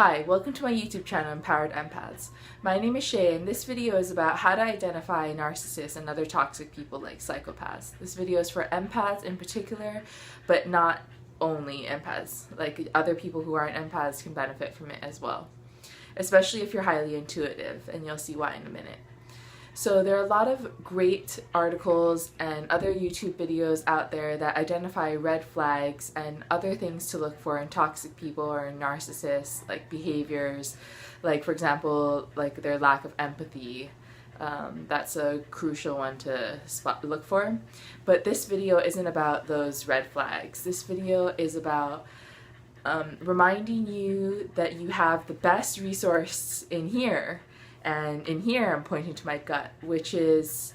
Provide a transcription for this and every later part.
Hi, welcome to my YouTube channel, Empowered Empaths. My name is Shay, and this video is about how to identify narcissists and other toxic people like psychopaths. This video is for empaths in particular, but not only empaths. Like, other people who aren't empaths can benefit from it as well, especially if you're highly intuitive, and you'll see why in a minute. So there are a lot of great articles and other YouTube videos out there that identify red flags and other things to look for in toxic people or in narcissists, like behaviors, like for example, like their lack of empathy. That's a crucial one to look for. But this video isn't about those red flags. This video is about reminding you that you have the best resource in here. And in here, I'm pointing to my gut, which is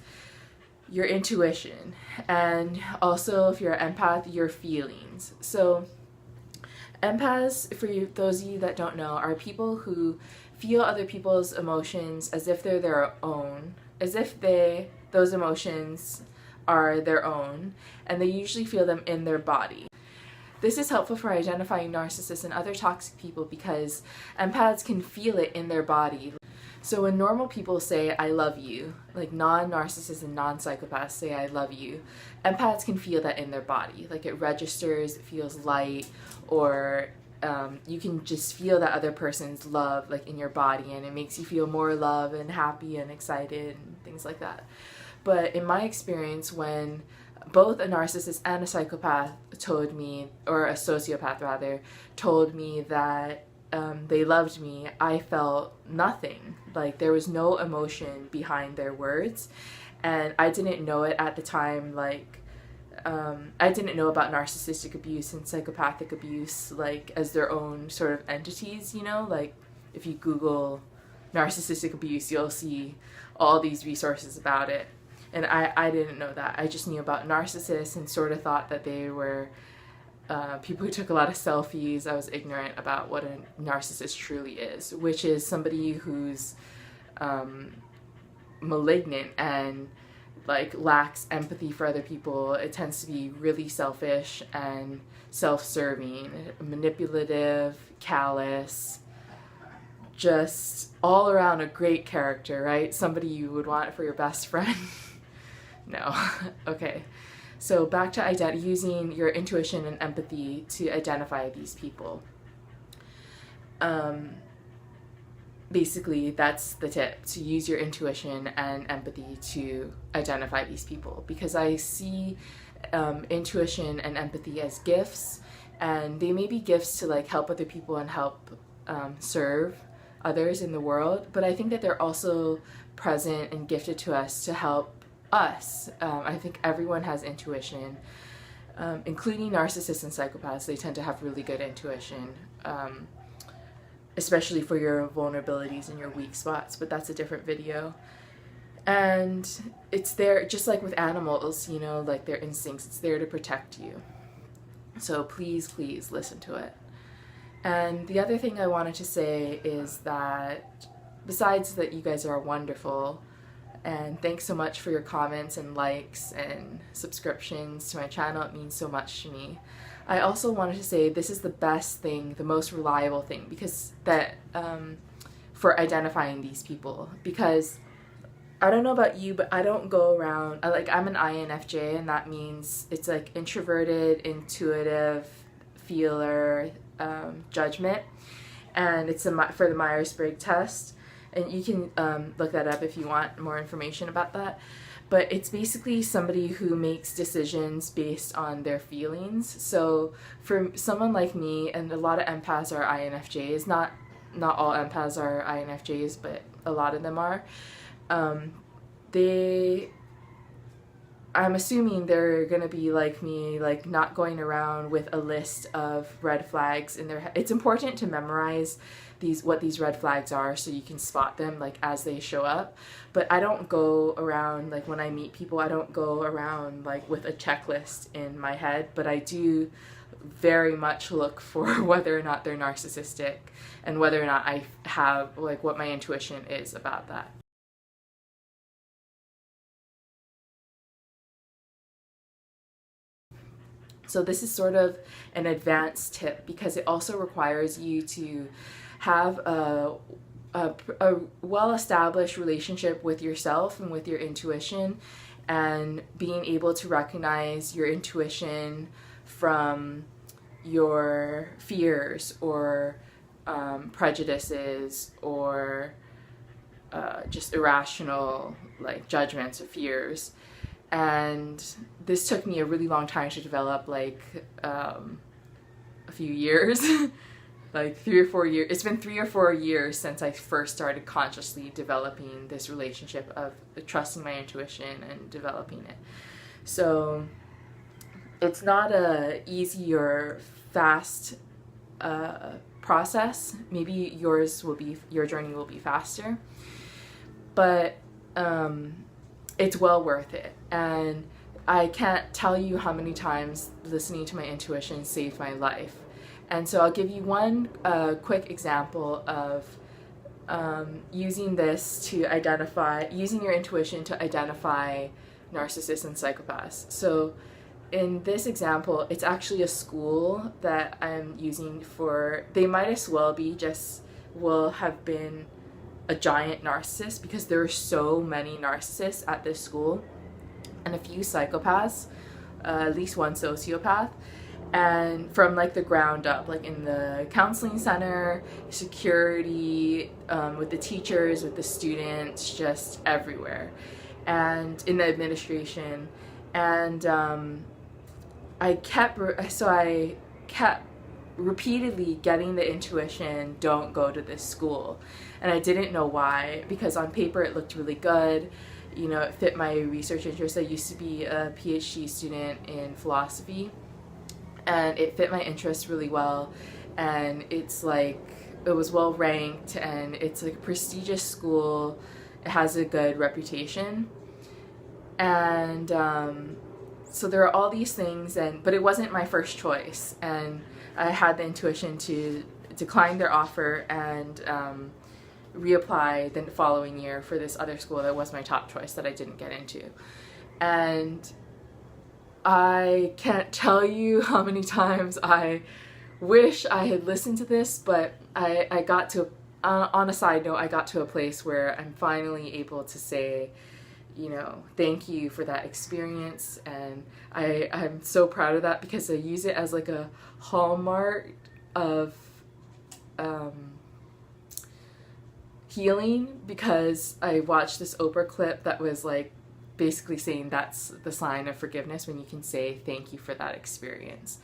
your intuition. And also, if you're an empath, your feelings. So empaths, for those of you that don't know, are people who feel other people's emotions as if they're their own, as if those emotions are their own, and they usually feel them in their body. This is helpful for identifying narcissists and other toxic people because empaths can feel it in their body. So when normal people say, I love you, like non-narcissists and non-psychopaths say, I love you, empaths can feel that in their body. Like it registers, it feels light, or you can just feel that other person's love like in your body, and it makes you feel more love and happy and excited and things like that. But in my experience, when both a narcissist and a psychopath told me, or a sociopath rather, told me that they loved me, I felt nothing. Like there was no emotion behind their words, and I didn't know it at the time. Like I didn't know about narcissistic abuse and psychopathic abuse like as their own sort of entities, you know? Like if you Google narcissistic abuse, you'll see all these resources about it. And I didn't know that. I just knew about narcissists and sort of thought that they were people who took a lot of selfies. I was ignorant about what a narcissist truly is, which is somebody who's malignant and like lacks empathy for other people. It tends to be really selfish and self-serving, manipulative, callous, just all around a great character, right? Somebody you would want for your best friend. No. Okay. So back to using your intuition and empathy to identify these people. Basically, that's the tip, to use your intuition and empathy to identify these people. Because I see intuition and empathy as gifts, and they may be gifts to like help other people and help serve others in the world, but I think that they're also present and gifted to us to help us. I think everyone has intuition, including narcissists and psychopaths. They tend to have really good intuition, especially for your vulnerabilities and your weak spots, but that's a different video. And it's there, just like with animals, you know, like their instincts, it's there to protect you. So please, please listen to it. And the other thing I wanted to say is that besides that you guys are wonderful, and thanks so much for your comments and likes and subscriptions to my channel. It means so much to me. I also wanted to say this is the best thing, the most reliable thing, because that for identifying these people. Because I don't know about you, but I don't go around, I'm an INFJ, and that means it's like introverted, intuitive, feeler, judgment, and it's for the Myers-Briggs test. And you can look that up if you want more information about that. But it's basically somebody who makes decisions based on their feelings. So for someone like me, and a lot of empaths are INFJs, not all empaths are INFJs, but a lot of them are, I'm assuming they're gonna be like me, like not going around with a list of red flags in their head. It's important to memorize what these red flags are so you can spot them like as they show up. But I don't go around, like when I meet people, I don't go around like with a checklist in my head, but I do very much look for whether or not they're narcissistic and whether or not I have like what my intuition is about that. So this is sort of an advanced tip because it also requires you to have a well-established relationship with yourself and with your intuition, and being able to recognize your intuition from your fears or prejudices or just irrational like judgments or fears. And this took me a really long time to develop, like a few years. Like 3 or 4 years. It's been 3 or 4 years since I first started consciously developing this relationship of trusting my intuition and developing it. So it's not a easy or fast process. Maybe your journey will be faster, but it's well worth it. And I can't tell you how many times listening to my intuition saved my life. And so I'll give you one quick example of using your intuition to identify narcissists and psychopaths. So in this example, it's actually a school that I'm using they might as well will have been a giant narcissist, because there are so many narcissists at this school and a few psychopaths, at least one sociopath. And from like the ground up, like in the counseling center, security, with the teachers, with the students, just everywhere, and in the administration. And I kept repeatedly getting the intuition, don't go to this school. And I didn't know why, because on paper it looked really good. You know, it fit my research interests. I used to be a PhD student in philosophy, and it fit my interests really well. And it was well ranked, and it's like a prestigious school. It has a good reputation. And so there are all these things, but it wasn't my first choice. And I had the intuition to decline their offer and reapply the following year for this other school that was my top choice that I didn't get into. And I can't tell you how many times I wish I had listened to this, but I got to, on a side note, I got to a place where I'm finally able to say, you know, thank you for that experience. And I'm so proud of that, because I use it as like a hallmark of healing, because I watched this Oprah clip that was like basically saying that's the sign of forgiveness, when you can say thank you for that experience.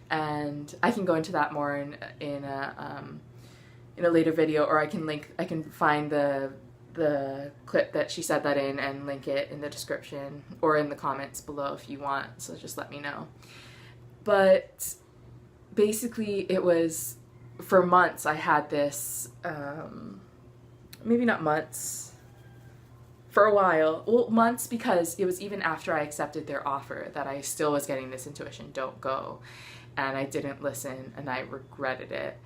And I can go into that more in a later video, or I can find the clip that she said that in and link it in the description or in the comments below if you want, so just let me know. But basically it was, for months I had this, maybe not months, for a while, well, months, because it was even after I accepted their offer that I still was getting this intuition, don't go, and I didn't listen, and I regretted it.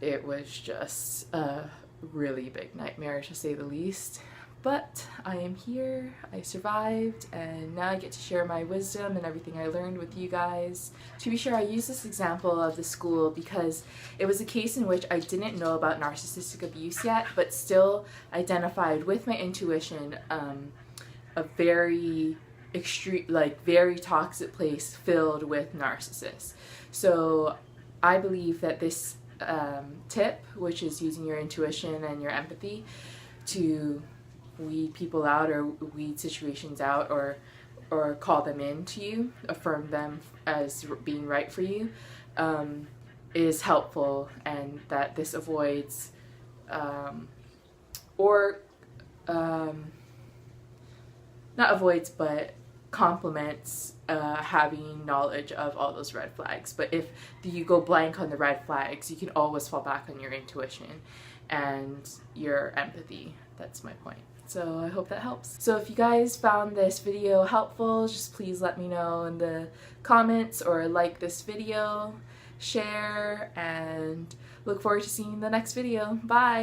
It was just a really big nightmare, to say the least. But I am here, I survived, and now I get to share my wisdom and everything I learned with you guys. To be sure, I use this example of the school because it was a case in which I didn't know about narcissistic abuse yet, but still identified with my intuition a very extreme, like very toxic place filled with narcissists. So I believe that this tip, which is using your intuition and your empathy to weed people out, or weed situations out, or call them in to you, affirm them as being right for you, is helpful, and that this avoids not avoids, but complements having knowledge of all those red flags. But if you go blank on the red flags, you can always fall back on your intuition and your empathy. That's my point. So I hope that helps. So if you guys found this video helpful, just please let me know in the comments, or like this video, share, and look forward to seeing the next video. Bye!